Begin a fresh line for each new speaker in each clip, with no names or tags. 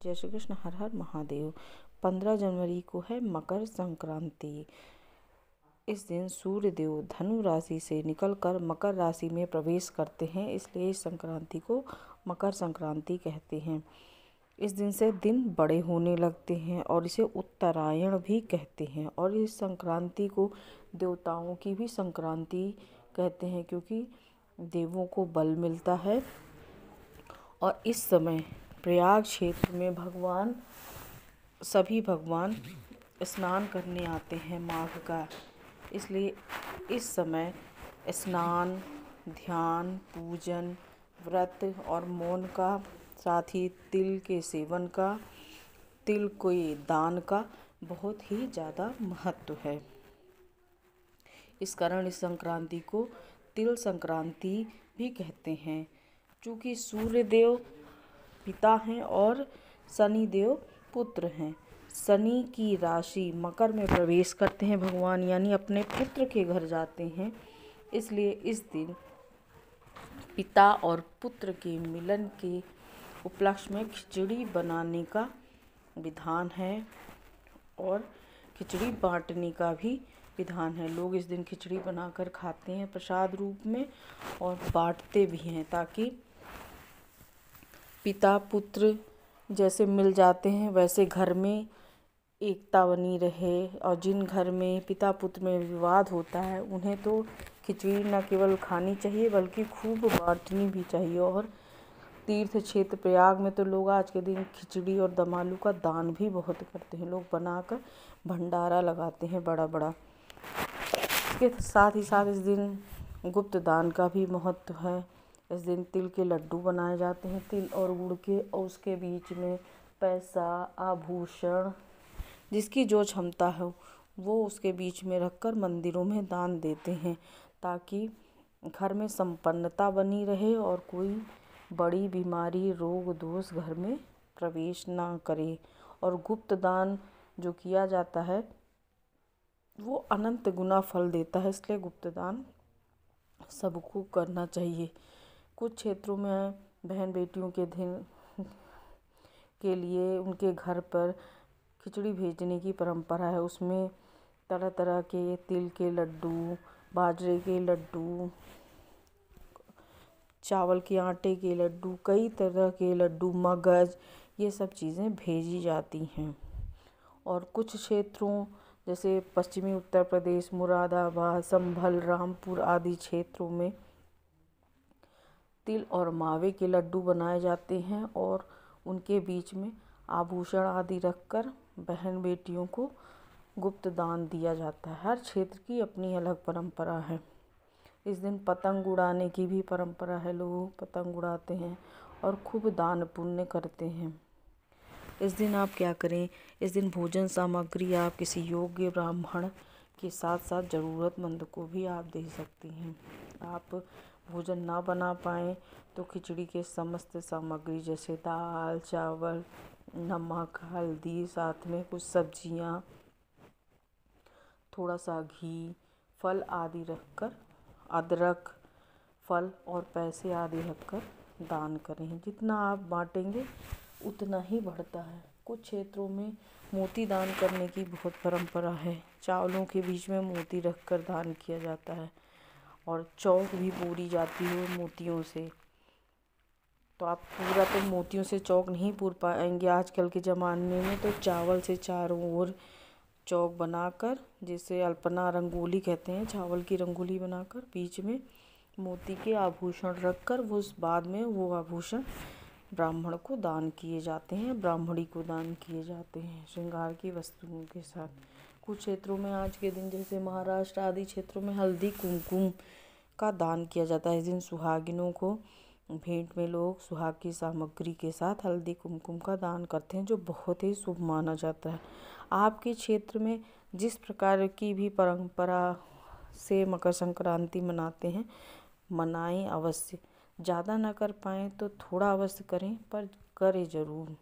जय श्री कृष्ण। हर हर महादेव। 15 जनवरी को है मकर संक्रांति। इस दिन सूर्य देव धनु राशि से निकलकर मकर राशि में प्रवेश करते हैं, इसलिए इस संक्रांति को मकर संक्रांति कहते हैं। इस दिन से दिन बड़े होने लगते हैं और इसे उत्तरायण भी कहते हैं। और इस संक्रांति को देवताओं की भी संक्रांति कहते हैं, क्योंकि देवों को बल मिलता है। और इस समय प्रयाग क्षेत्र में सभी भगवान स्नान करने आते हैं माघ का, इसलिए इस समय स्नान, ध्यान, पूजन, व्रत और मौन का, साथ ही तिल के सेवन का, तिल के दान का बहुत ही ज़्यादा महत्व है। इस कारण इस संक्रांति को तिल संक्रांति भी कहते हैं। चूँकि सूर्य देव पिता हैं और शनि देव पुत्र हैं। शनि की राशि मकर में प्रवेश करते हैं भगवान, यानी अपने पुत्र के घर जाते हैं, इसलिए इस दिन पिता और पुत्र के मिलन के उपलक्ष्य में खिचड़ी बनाने का विधान है और खिचड़ी बांटने का भी विधान है। लोग इस दिन खिचड़ी बनाकर खाते हैं प्रसाद रूप में और बांटते भी हैं, ताकि पिता पुत्र जैसे मिल जाते हैं वैसे घर में एकता बनी रहे। और जिन घर में पिता पुत्र में विवाद होता है उन्हें तो खिचड़ी न केवल खानी चाहिए बल्कि खूब बांटनी भी चाहिए। और तीर्थ क्षेत्र प्रयाग में तो लोग आज के दिन खिचड़ी और दमालू का दान भी बहुत करते हैं। लोग बनाकर भंडारा लगाते हैं बड़ा बड़ा। इसके साथ ही साथ इस दिन गुप्त दान का भी महत्व है। इस दिन तिल के लड्डू बनाए जाते हैं, तिल और गुड़ के, और उसके बीच में पैसा, आभूषण, जिसकी जो क्षमता है वो उसके बीच में रखकर मंदिरों में दान देते हैं, ताकि घर में संपन्नता बनी रहे और कोई बड़ी बीमारी, रोग दोष घर में प्रवेश ना करे। और गुप्त दान जो किया जाता है वो अनंत गुना फल देता है, इसलिए गुप्त दान सबको करना चाहिए। कुछ क्षेत्रों में बहन बेटियों के दिन के लिए उनके घर पर खिचड़ी भेजने की परंपरा है। उसमें तरह तरह के तिल के लड्डू, बाजरे के लड्डू, चावल के आटे के लड्डू, कई तरह के लड्डू, मगज, ये सब चीज़ें भेजी जाती हैं। और कुछ क्षेत्रों जैसे पश्चिमी उत्तर प्रदेश, मुरादाबाद, संभल, रामपुर आदि क्षेत्रों में तिल और मावे के लड्डू बनाए जाते हैं और उनके बीच में आभूषण आदि रखकर बहन बेटियों को गुप्त दान दिया जाता है। हर क्षेत्र की अपनी अलग परंपरा है। इस दिन पतंग उड़ाने की भी परंपरा है। लोग पतंग उड़ाते हैं और खूब दान पुण्य करते हैं। इस दिन आप क्या करें, इस दिन भोजन सामग्री आप किसी योग्य ब्राह्मण के साथ साथ ज़रूरतमंद को भी आप दे सकती हैं। आप भोजन ना बना पाएँ तो खिचड़ी के समस्त सामग्री जैसे दाल, चावल, नमक, हल्दी, साथ में कुछ सब्जियां, थोड़ा सा घी, फल आदि रखकर, अदरक, फल और पैसे आदि रखकर दान करें। जितना आप बांटेंगे उतना ही बढ़ता है। कुछ क्षेत्रों में मोती दान करने की बहुत परंपरा है। चावलों के बीच में मोती रखकर दान किया जाता है और चौक भी पूरी जाती है मोतियों से। तो आप पूरा तो मोतियों से चौक नहीं पूर पाएंगे आजकल के ज़माने में, तो चावल से चारों ओर चौक बनाकर, जिसे अल्पना रंगोली कहते हैं, चावल की रंगोली बनाकर बीच में मोती के आभूषण रखकर बाद में वो आभूषण ब्राह्मण को दान किए जाते हैं, ब्राह्मणी को दान किए जाते हैं श्रृंगार की वस्तुओं के साथ। कुछ क्षेत्रों में आज के दिन जैसे महाराष्ट्र आदि क्षेत्रों में हल्दी कुमकुम का दान किया जाता है। इस दिन सुहागिनों को भेंट में लोग सुहाग की सामग्री के साथ हल्दी कुमकुम का दान करते हैं, जो बहुत ही शुभ माना जाता है। आपके क्षेत्र में जिस प्रकार की भी परंपरा से मकर संक्रांति मनाते हैं, मनाएं अवश्य। ज़्यादा ना कर पाएँ तो थोड़ा अवश्य करें, पर करें ज़रूर।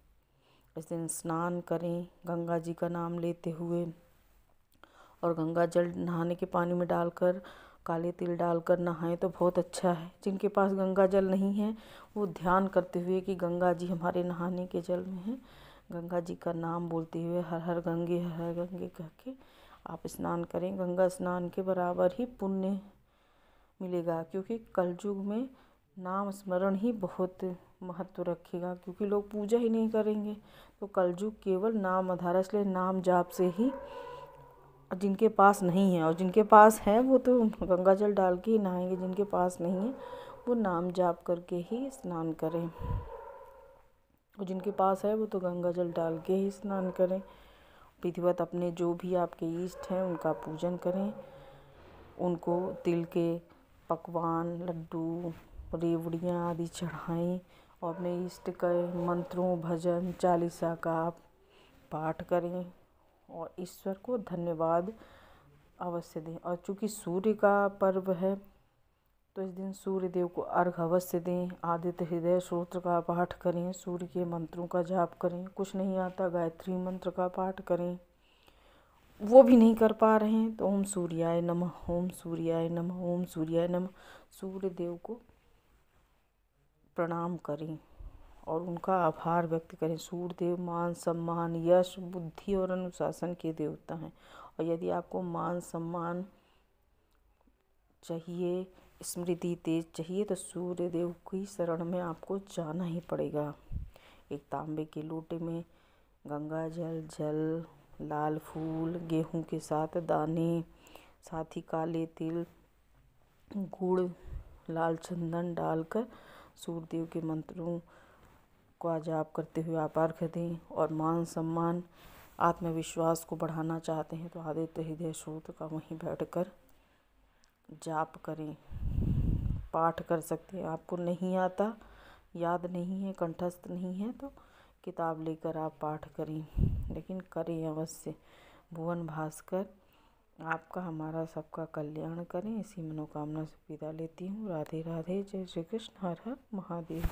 इस दिन स्नान करें गंगा जी का नाम लेते हुए, और गंगा जल नहाने के पानी में डालकर काले तिल डालकर नहाएं तो बहुत अच्छा है। जिनके पास गंगा जल नहीं है वो ध्यान करते हुए कि गंगा जी हमारे नहाने के जल में हैं, गंगा जी का नाम बोलते हुए हर हर गंगे कह के आप स्नान करें। गंगा स्नान के बराबर ही पुण्य मिलेगा, क्योंकि कलयुग में नाम स्मरण ही बहुत महत्व रखेगा, क्योंकि लोग पूजा ही नहीं करेंगे। तो कलयुग केवल नाम आधार, इसलिए नाम जाप से ही, जिनके पास नहीं है, और जिनके पास है वो तो गंगा जल डाल के ही नहाएंगे, जिनके पास नहीं है वो नाम जाप करके ही स्नान करें, और जिनके पास है वो तो गंगा जल डाल के ही स्नान करें। विधिवत अपने जो भी आपके इष्ट हैं उनका पूजन करें, उनको तिल के पकवान, लड्डू, रेवड़ियाँ आदि चढ़ाएं, और अपने इष्ट के मंत्रों, भजन, चालीसा का आप पाठ करें और ईश्वर को धन्यवाद अवश्य दें। और चूँकि सूर्य का पर्व है तो इस दिन सूर्य देव को अर्घ अवश्य दें। आदित्य हृदय स्तोत्र का पाठ करें, सूर्य के मंत्रों का जाप करें। कुछ नहीं आता, गायत्री मंत्र का पाठ करें। वो भी नहीं कर पा रहे हैं तो ओम सूर्याय नमः, ओम सूर्याय नमः, ओम सूर्याय नमः, सूर्य देव को प्रणाम करें और उनका आभार व्यक्त करें। सूर्य देव मान, सम्मान, यश, बुद्धि और अनुशासन के देवता हैं। और यदि आपको मान सम्मान चाहिए, स्मृति तेज चाहिए, तो सूर्य देव की शरण में आपको जाना ही पड़ेगा। एक तांबे के लोटे में गंगा जल, लाल फूल, गेहूं के साथ दाने, साथ ही काले तिल, गुड़, लाल चंदन डालकर सूर्यदेव के मंत्रों का जाप करते हुए आप अर्घ दें। और मान सम्मान, आत्मविश्वास को बढ़ाना चाहते हैं तो आदित्य हृदय स्तोत्र का वहीं बैठकर जाप करें, पाठ कर सकते हैं। आपको नहीं आता, याद नहीं है, कंठस्थ नहीं है तो किताब लेकर आप पाठ करें, लेकिन करें अवश्य। भुवन भास्कर आपका हमारा सबका कल्याण करें, इसी मनोकामना से विदा लेती हूँ। राधे राधे, जय श्री कृष्ण, हर हर महादेव।